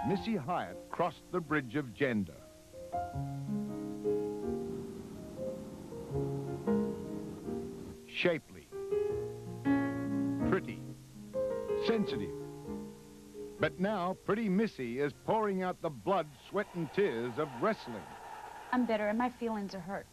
Missy Hyatt crossed the bridge of gender. Shapely, pretty, sensitive. But now, pretty Missy is pouring out the blood, sweat, and tears of wrestling. I'm bitter, and my feelings are hurt.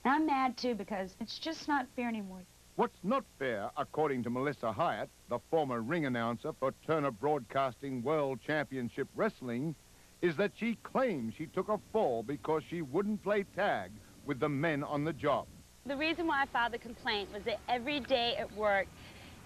And I'm mad, too, because it's just not fair anymore. What's not fair, according to Missy Hyatt, the former ring announcer for Turner Broadcasting World Championship Wrestling, is that she claims she took a fall because she wouldn't play tag with the men on the job. The reason why I filed the complaint was that every day at work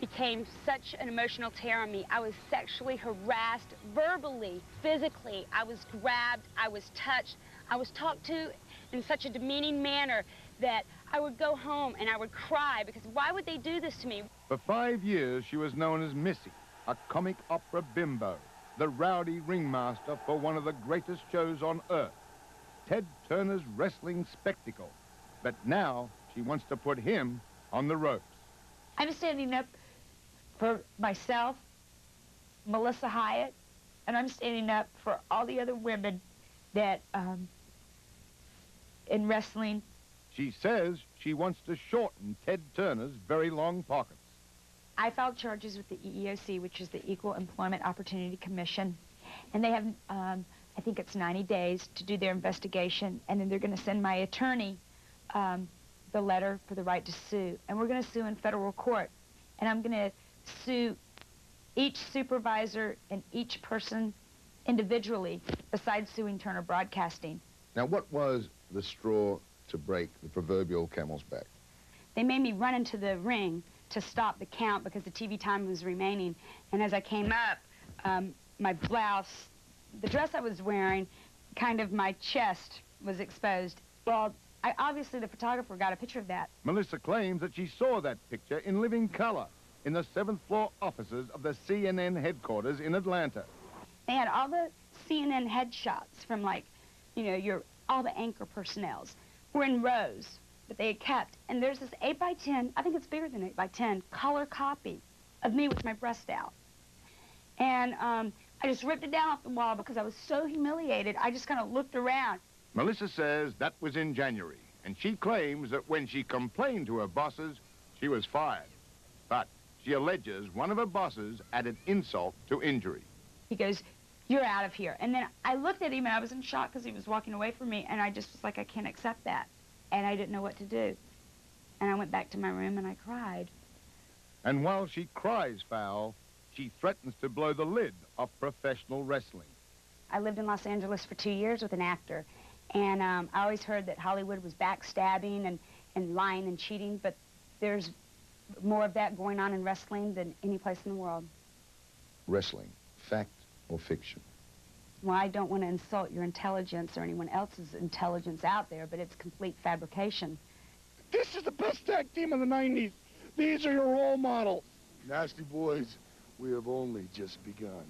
became such an emotional tear on me. I was sexually harassed, verbally, physically. I was grabbed, I was touched, I was talked to in such a demeaning manner that I would go home and I would cry because why would they do this to me? For 5 years, she was known as Missy, a comic opera bimbo, the rowdy ringmaster for one of the greatest shows on earth, Ted Turner's wrestling spectacle. But now she wants to put him on the ropes. I'm standing up for myself, Missy Hyatt, and I'm standing up for all the other women that, in wrestling. She says she wants to shorten Ted Turner's very long pockets. I filed charges with the EEOC, which is the Equal Employment Opportunity Commission, and they have, I think it's 90 days to do their investigation, and then they're going to send my attorney the letter for the right to sue, and we're going to sue in federal court, and I'm going to sue each supervisor and each person individually besides suing Turner Broadcasting. Now, what was the straw to break the proverbial camel's back? They made me run into the ring to stop the count because the TV time was remaining. And as I came up, my blouse, the dress I was wearing, kind of my chest was exposed. Well, obviously the photographer got a picture of that. Melissa claims that she saw that picture in living color in the 7th floor offices of the CNN headquarters in Atlanta. They had all the CNN headshots from, like, you know, all the anchor personnels were in rows that they had kept. And there's this 8x10, I think it's bigger than 8x10, color copy of me with my breast out. And I just ripped it down off the wall because I was so humiliated. I just kind of looked around. Melissa says that was in January, and she claims that when she complained to her bosses, she was fired. But she alleges one of her bosses added insult to injury. He goes, "You're out of here." And then I looked at him, and I was in shock because he was walking away from me, and I just was like, I can't accept that. And I didn't know what to do. And I went back to my room, and I cried. And while she cries foul, she threatens to blow the lid off professional wrestling. I lived in Los Angeles for 2 years with an actor, and I always heard that Hollywood was backstabbing and lying and cheating, but there's more of that going on in wrestling than any place in the world. Wrestling, fact or fiction? Well, I don't want to insult your intelligence or anyone else's intelligence out there, but it's complete fabrication. This is the best tag team of the 90s. These are your role models. Nasty boys, we have only just begun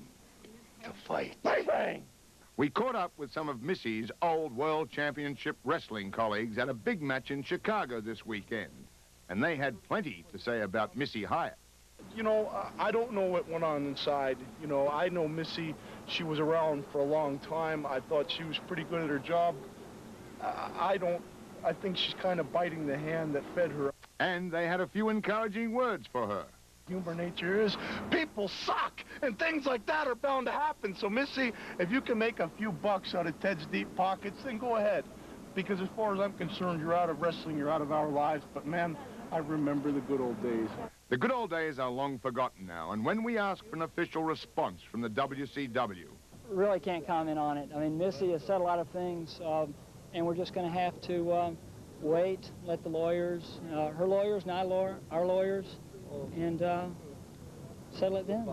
to fight. Bang, bang! We caught up with some of Missy's old World Championship wrestling colleagues at a big match in Chicago this weekend. And they had plenty to say about Missy Hyatt. You know, I don't know what went on inside. You know, I know Missy, she was around for a long time. I thought she was pretty good at her job. I think she's kind of biting the hand that fed her. And they had a few encouraging words for her. Human nature is people suck, and things like that are bound to happen. So, Missy, if you can make a few bucks out of Ted's deep pockets, then go ahead. Because as far as I'm concerned, you're out of wrestling, you're out of our lives. But, man, I remember the good old days. The good old days are long forgotten now, and when we ask for an official response from the WCW... Really can't comment on it. I mean, Missy has said a lot of things, and we're just going to have to wait, let the lawyers, her lawyers and our lawyers, and settle it then.